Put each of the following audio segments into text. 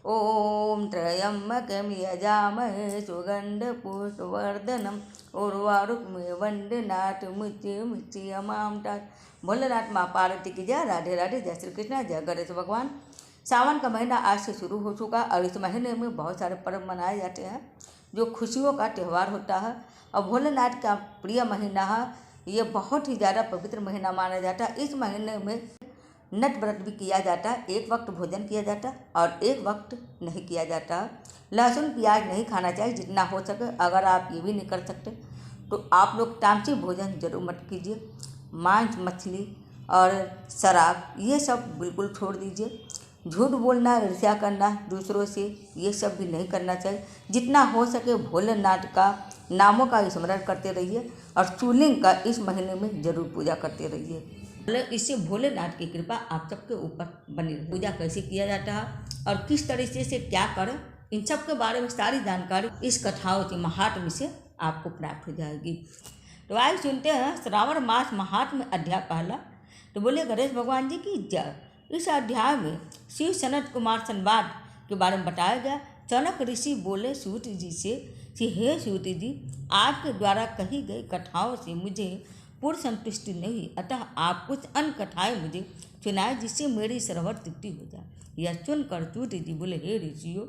ओम त्र्यंबकं यजामहे सुगंधपुष्पवर्धनम उर्वारुकमिव वंदनात् मुच्यमामृतात्। भोलेनाथ माँ पार्वती की जय। राधे राधे। जय श्री कृष्ण। जय गणेश भगवान। सावन का महीना आज से शुरू हो चुका और इस महीने में बहुत सारे पर्व मनाए जाते हैं जो खुशियों का त्यौहार होता है। और भोलेनाथ का प्रिय महीना है, ये बहुत ही ज़्यादा पवित्र महीना माना जाता है। इस महीने में नट व्रत भी किया जाता है, एक वक्त भोजन किया जाता है और एक वक्त नहीं किया जाता। लहसुन प्याज नहीं खाना चाहिए जितना हो सके। अगर आप ये भी नहीं कर सकते तो आप लोग तामसी भोजन जरूर मत कीजिए। मांस मछली और शराब ये सब बिल्कुल छोड़ दीजिए। झूठ बोलना, ईर्ष्या करना दूसरों से, ये सब भी नहीं करना चाहिए। जितना हो सके भोलेनाथ का नामों का स्मरण करते रहिए और शिवलिंग का इस महीने में जरूर पूजा करते रहिए। इससे भोलेनाथ की कृपा आप सबके ऊपर बनी रहे। पूजा कैसे किया जाता है और किस तरीके से क्या करें, इन सब के बारे में सारी जानकारी इस कथाओं के महात्म्य से आपको प्राप्त हो जाएगी। तो आइए सुनते हैं श्रावण मास महात्म्य अध्याय पहला। तो बोले गणेश भगवान जी की जय। इस अध्याय में शिव सनत कुमार संवाद के बारे में बताया गया। चनक ऋषि बोले सूत जी से कि हे सूत जी, आपके द्वारा कही गई कथाओं से मुझे पूर्ण संतुष्टि नहीं हुई, अतः आप कुछ अन्य कथाएं मुझे सुनाए जिससे मेरी सरवर तृप्ति हो जाए। यह सुनकर सूत जी बोले हे ऋषियों,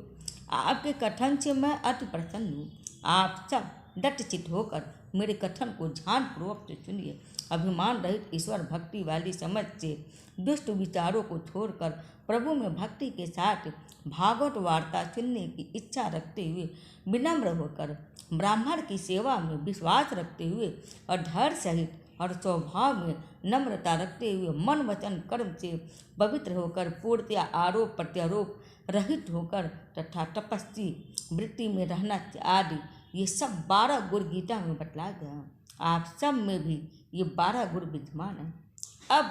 आपके कथन से मैं अति प्रसन्न हूँ। आप सब दत्तचित्त होकर मेरे कथन को ध्यानपूर्वक से सुनिए। अभिमान रहित ईश्वर भक्ति वाली समझ से दुष्ट विचारों को छोड़कर प्रभु में भक्ति के साथ भागवत वार्ता सुनने की इच्छा रखते हुए विनम्र होकर ब्राह्मण की सेवा में विश्वास रखते हुए और धैर्य सहित और स्वभाव में नम्रता रखते हुए मन वचन कर्म से पवित्र होकर पूर्णतया आरोप प्रत्यारोप रहित होकर तथा तपस्वी वृत्ति में रहना आदि ये सब 12 गुण गीता में बतलाया गया। आप सब में भी ये 12 गुण विद्यमान हैं। अब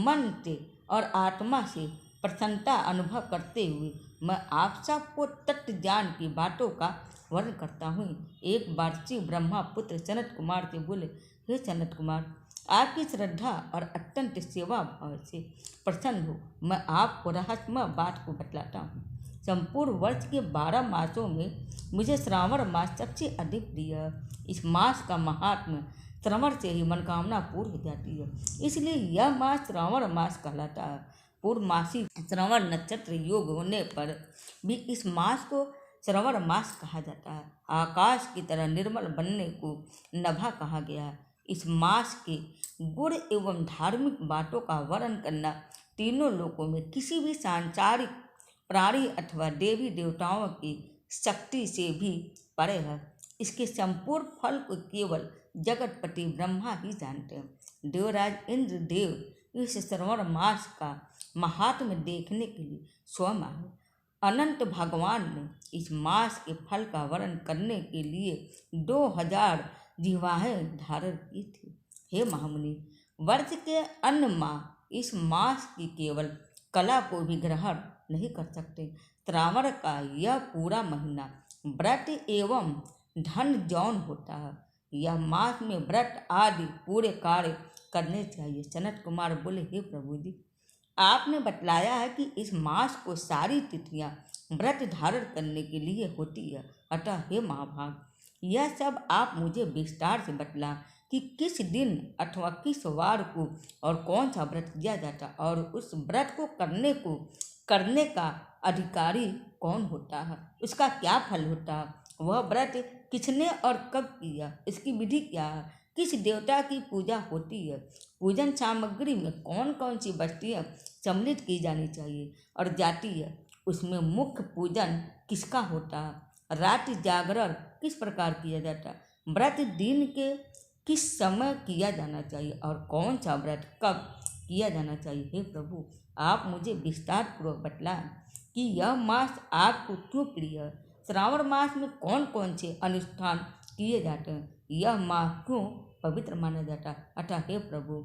मन से और आत्मा से प्रसन्नता अनुभव करते हुए मैं आप सबको तत्व ज्ञान की बातों का वर्णन करता हूँ। एक बार शिव ब्रह्मा पुत्र सनत कुमार से बोले, हे सनत कुमार, आपकी श्रद्धा और अत्यंत सेवा भाव से प्रसन्न हो मैं आपको रहस्यमय बात को बतलाता हूँ। संपूर्ण वर्ष के 12 मासों में मुझे श्रावण मास सबसे अधिक प्रिय है। इस मास का महात्म्य श्रवण से ही मनोकामना पूर्ण हो जाती है, इसलिए यह मास श्रावण मास कहलाता है। पूर्णमासी श्रवण नक्षत्र योग होने पर भी इस मास को श्रवण मास कहा जाता है। आकाश की तरह निर्मल बनने को नभा कहा गया है। इस मास के गुण एवं धार्मिक बातों का वर्णन करना तीनों लोकों में किसी भी सांसारिक प्राणी अथवा देवी देवताओं की शक्ति से भी परे है। इसके संपूर्ण फल को केवल जगतपति ब्रह्मा ही जानते हैं। देवराज इंद्र देव इस श्रवण मास का महात्म्य देखने के लिए स्वयं आए। अनंत भगवान ने इस मास के फल का वर्णन करने के लिए 2000 जिह्वाएं धारण की थी। हे महामुनि, वर्ष के अन्य माह इस मास की केवल कला को भी ग्रहण नहीं कर सकते। श्रावण का यह पूरा महीना व्रत एवं धन जौन होता है। यह मास में व्रत आदि पूरे कार्य करने चाहिए। सनत कुमार बोले, हे प्रभु जी, आपने बतलाया है कि इस मास को सारी तिथियां व्रत धारण करने के लिए होती है, अतः हे महाभाग, यह सब आप मुझे विस्तार से बतला कि किस दिन अथवा किस वार को और कौन सा व्रत किया जाता और उस व्रत को करने का अधिकारी कौन होता है, उसका क्या फल होता है, वह व्रत किसने और कब किया, इसकी विधि क्या है, किस देवता की पूजा होती है, पूजन सामग्री में कौन कौन सी वस्तुएं सम्मिलित की जानी चाहिए और जाती है, उसमें मुख्य पूजन किसका होता है, रात्रि जागरण किस प्रकार किया जाता है, व्रत दिन के किस समय किया जाना चाहिए और कौन सा व्रत कब किया जाना चाहिए। हे प्रभु, आप मुझे विस्तार पूर्वक बतलाएं कि यह मास आपको क्यों प्रिय है, श्रावण मास में कौन कौन से अनुष्ठान किए जाते हैं, यह मास क्यों पवित्र माना जाता है, अतः हे प्रभु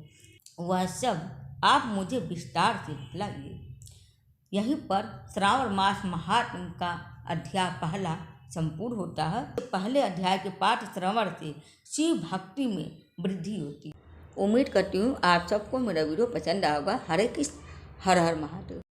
वह सब आप मुझे विस्तार से बतलाइए। यहीं पर श्रावण मास महात्म्य का अध्याय पहला संपूर्ण होता है। पहले अध्याय के पाठ श्रवण से शिव भक्ति में वृद्धि होती है। उम्मीद करती हूँ आप सबको मेरा वीडियो पसंद आएगा। हरे कृष्ण, हर हर महादेव।